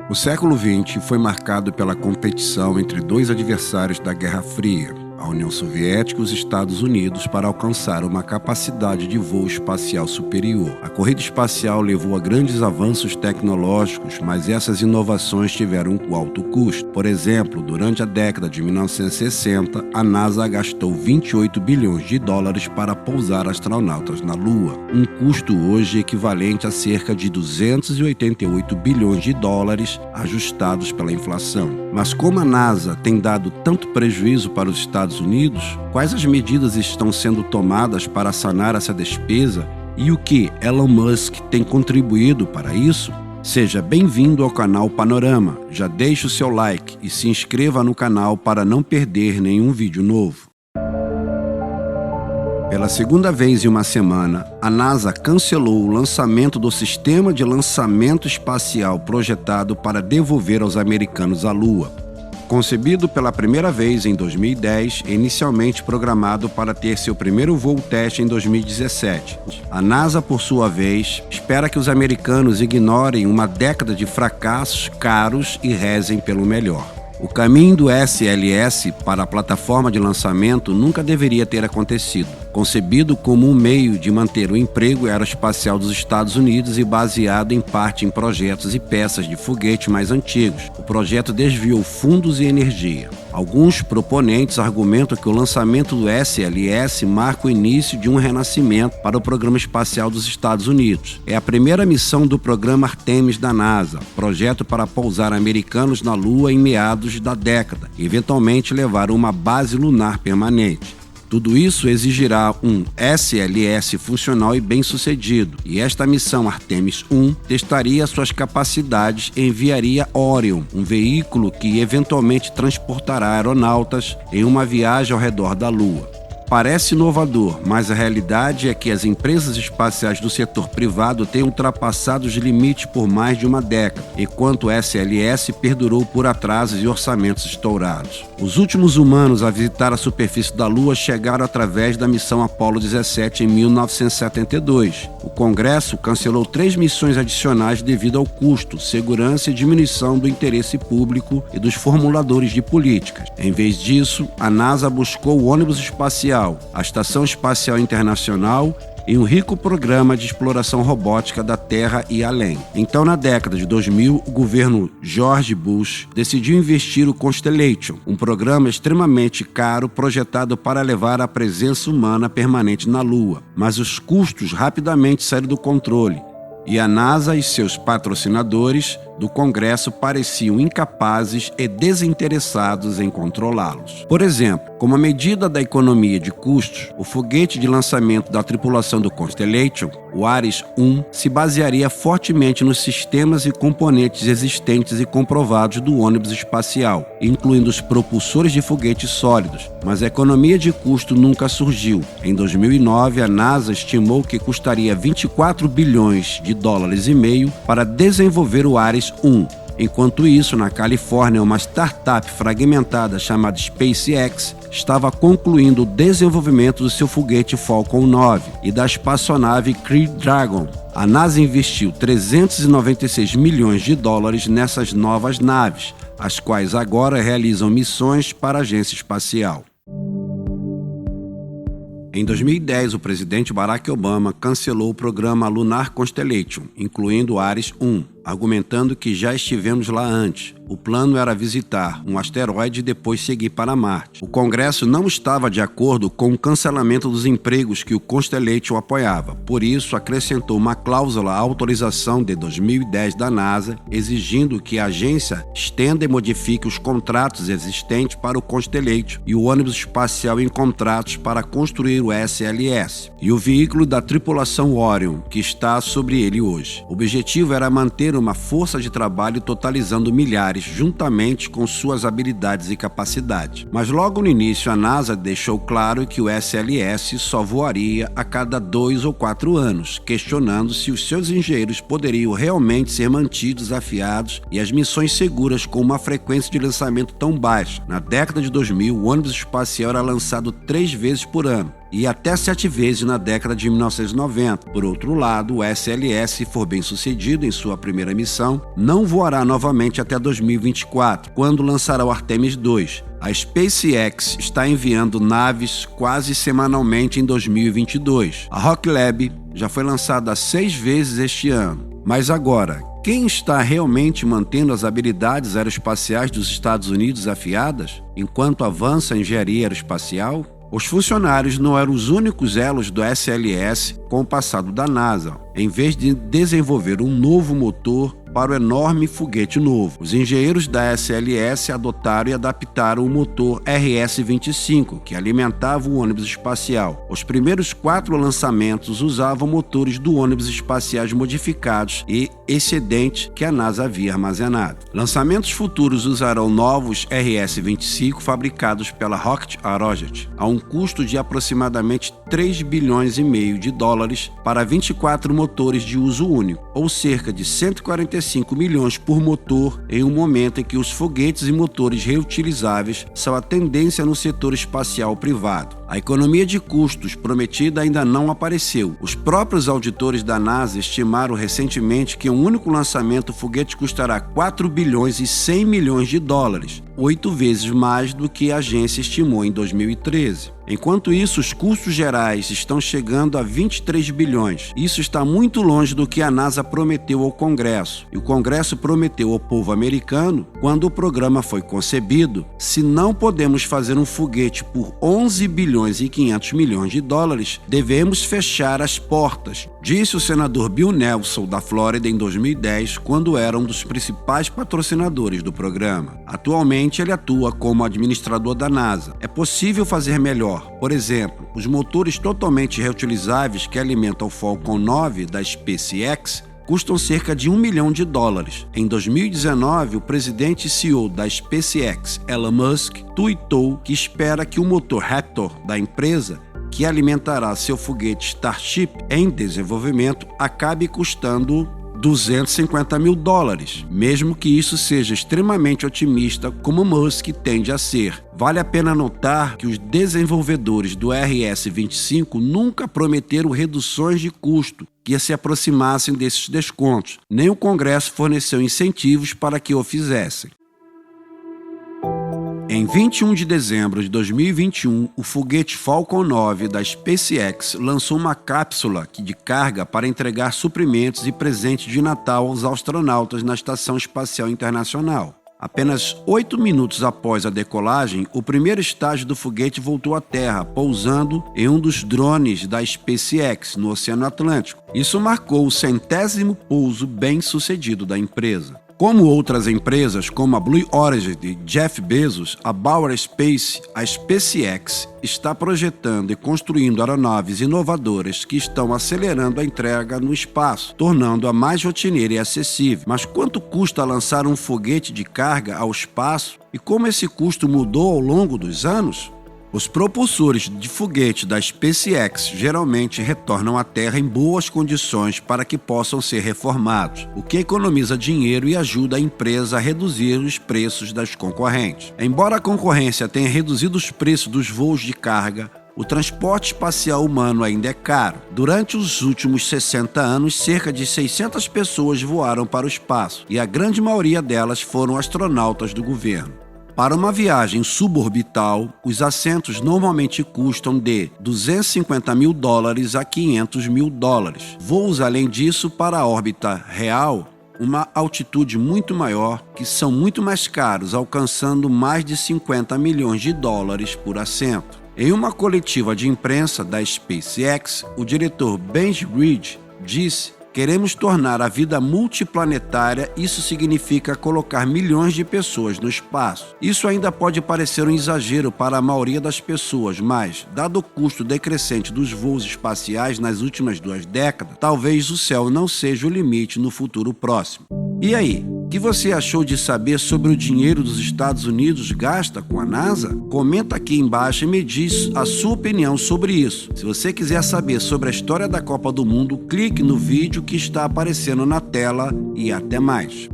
O século XX foi marcado pela competição entre dois adversários da Guerra Fria, a União Soviética e os Estados Unidos, para alcançar uma capacidade de voo espacial superior. A corrida espacial levou a grandes avanços tecnológicos, mas essas inovações tiveram um alto custo. Por exemplo, durante a década de 1960, a NASA gastou 28 bilhões de dólares para pousar astronautas na Lua, um custo hoje equivalente a cerca de 288 bilhões de dólares ajustados pela inflação. Mas como a NASA tem dado tanto prejuízo para os Estados Unidos, quais as medidas estão sendo tomadas para sanar essa despesa e o que Elon Musk tem contribuído para isso? Seja bem-vindo ao canal Panorama. Já deixe o seu like e se inscreva no canal para não perder nenhum vídeo novo. Pela segunda vez em uma semana, a NASA cancelou o lançamento do sistema de lançamento espacial projetado para devolver aos americanos a Lua. Concebido pela primeira vez em 2010 e inicialmente programado para ter seu primeiro voo teste em 2017. A NASA, por sua vez, espera que os americanos ignorem uma década de fracassos caros e rezem pelo melhor. O caminho do SLS para a plataforma de lançamento nunca deveria ter acontecido. Concebido como um meio de manter o emprego aeroespacial dos Estados Unidos e baseado em parte em projetos e peças de foguete mais antigos, o projeto desviou fundos e energia. Alguns proponentes argumentam que o lançamento do SLS marca o início de um renascimento para o programa espacial dos Estados Unidos. É a primeira missão do programa Artemis da NASA, projeto para pousar americanos na Lua em meados da década e eventualmente levar uma base lunar permanente. Tudo isso exigirá um SLS funcional e bem-sucedido, e esta missão Artemis 1 testaria suas capacidades e enviaria Orion, um veículo que eventualmente transportará aeronautas em uma viagem ao redor da Lua. Parece inovador, mas a realidade é que as empresas espaciais do setor privado têm ultrapassado os limites por mais de uma década, enquanto o SLS perdurou por atrasos e orçamentos estourados. Os últimos humanos a visitar a superfície da Lua chegaram através da missão Apollo 17 em 1972. O Congresso cancelou 3 missões adicionais devido ao custo, segurança e diminuição do interesse público e dos formuladores de políticas. Em vez disso, a NASA buscou o ônibus espacial, a Estação Espacial Internacional e um rico programa de exploração robótica da Terra e além. Então, na década de 2000, o governo George Bush decidiu investir o Constellation, um programa extremamente caro projetado para levar a presença humana permanente na Lua. Mas os custos rapidamente saíram do controle e a NASA e seus patrocinadores do Congresso pareciam incapazes e desinteressados em controlá-los. Por exemplo, como a medida da economia de custos, o foguete de lançamento da tripulação do Constellation, o Ares 1, se basearia fortemente nos sistemas e componentes existentes e comprovados do ônibus espacial, incluindo os propulsores de foguetes sólidos, mas a economia de custo nunca surgiu. Em 2009, a NASA estimou que custaria 24 bilhões de dólares e meio para desenvolver o Ares 1. Enquanto isso, na Califórnia, uma startup fragmentada chamada SpaceX estava concluindo o desenvolvimento do seu foguete Falcon 9 e da espaçonave Crew Dragon. A NASA investiu 396 milhões de dólares nessas novas naves, as quais agora realizam missões para a agência espacial. Em 2010, o presidente Barack Obama cancelou o programa Lunar Constellation, incluindo o Ares 1, argumentando que já estivemos lá antes. O plano era visitar um asteroide e depois seguir para Marte. O Congresso não estava de acordo com o cancelamento dos empregos que o Constellation apoiava. Por isso, acrescentou uma cláusula à autorização de 2010 da NASA, exigindo que a agência estenda e modifique os contratos existentes para o Constellation e o ônibus espacial em contratos para construir o SLS e o veículo da tripulação Orion, que está sobre ele hoje. O objetivo era manter uma força de trabalho totalizando milhares, juntamente com suas habilidades e capacidades. Mas logo no início, a NASA deixou claro que o SLS só voaria a cada 2 ou 4 anos, questionando se os seus engenheiros poderiam realmente ser mantidos afiados e as missões seguras com uma frequência de lançamento tão baixa. Na década de 2000, o ônibus espacial era lançado 3 vezes por ano. e até 7 vezes na década de 1990. Por outro lado, o SLS, se for bem sucedido em sua primeira missão, não voará novamente até 2024, quando lançará o Artemis II. A SpaceX está enviando naves quase semanalmente em 2022. A Rocket Lab já foi lançada 6 vezes este ano. Mas agora, quem está realmente mantendo as habilidades aeroespaciais dos Estados Unidos afiadas enquanto avança a engenharia aeroespacial? Os funcionários não eram os únicos elos do SLS com o passado da NASA. Em vez de desenvolver um novo motor para o enorme foguete novo, os engenheiros da SLS adotaram e adaptaram o motor RS-25, que alimentava o ônibus espacial. Os primeiros 4 lançamentos usavam motores do ônibus espaciais modificados e excedente que a NASA havia armazenado. Lançamentos futuros usarão novos RS-25 fabricados pela Rocket Arrojet, a um custo de aproximadamente 3 bilhões e meio de dólares para 24 motores de uso único, ou cerca de 145 milhões por motor, em um momento em que os foguetes e motores reutilizáveis são a tendência no setor espacial privado. A economia de custos prometida ainda não apareceu. Os próprios auditores da NASA estimaram recentemente que um único lançamento foguete custará 4 bilhões e 100 milhões de dólares, 8 vezes mais do que a agência estimou em 2013. Enquanto isso, os custos gerais estão chegando a 23 bilhões. Isso está muito longe do que a NASA prometeu ao Congresso. E o Congresso prometeu ao povo americano, quando o programa foi concebido, se não podemos fazer um foguete por 11 bilhões e 500 milhões de dólares, devemos fechar as portas, disse o senador Bill Nelson, da Flórida, em 2010, quando era um dos principais patrocinadores do programa. Atualmente, ele atua como administrador da NASA. É possível fazer melhor. Por exemplo, os motores totalmente reutilizáveis que alimentam o Falcon 9 da SpaceX custam cerca de 1 milhão de dólares. Em 2019, o presidente e CEO da SpaceX, Elon Musk, tuitou que espera que o motor Raptor da empresa, que alimentará seu foguete Starship em desenvolvimento, acabe custando 250 mil dólares, mesmo que isso seja extremamente otimista, como Musk tende a ser. Vale a pena notar que os desenvolvedores do RS-25 nunca prometeram reduções de custo que se aproximassem desses descontos. Nem o Congresso forneceu incentivos para que o fizessem. Em 21 de dezembro de 2021, o foguete Falcon 9 da SpaceX lançou uma cápsula de carga para entregar suprimentos e presentes de Natal aos astronautas na Estação Espacial Internacional. Apenas 8 minutos após a decolagem, o primeiro estágio do foguete voltou à Terra, pousando em um dos drones da SpaceX, no Oceano Atlântico. Isso marcou o 100º pouso bem-sucedido da empresa. Como outras empresas, como a Blue Origin de Jeff Bezos, a Bauer Space, a SpaceX está projetando e construindo aeronaves inovadoras que estão acelerando a entrega no espaço, tornando-a mais rotineira e acessível. Mas quanto custa lançar um foguete de carga ao espaço e como esse custo mudou ao longo dos anos? Os propulsores de foguete da SpaceX geralmente retornam à Terra em boas condições para que possam ser reformados, o que economiza dinheiro e ajuda a empresa a reduzir os preços das concorrentes. Embora a concorrência tenha reduzido os preços dos voos de carga, o transporte espacial humano ainda é caro. Durante os últimos 60 anos, cerca de 600 pessoas voaram para o espaço, e a grande maioria delas foram astronautas do governo. Para uma viagem suborbital, os assentos normalmente custam de 250 mil dólares a 500 mil dólares. Voos, além disso, para a órbita real, uma altitude muito maior, que são muito mais caros, alcançando mais de 50 milhões de dólares por assento. Em uma coletiva de imprensa da SpaceX, o diretor Ben Reed disse: "Queremos tornar a vida multiplanetária, isso significa colocar milhões de pessoas no espaço. Isso ainda pode parecer um exagero para a maioria das pessoas, mas, dado o custo decrescente dos voos espaciais nas últimas 2 décadas, talvez o céu não seja o limite no futuro próximo." E aí, o que você achou de saber sobre o dinheiro dos Estados Unidos gasta com a NASA? Comenta aqui embaixo e me diz a sua opinião sobre isso. Se você quiser saber sobre a história da Copa do Mundo, clique no vídeo que está aparecendo na tela e até mais.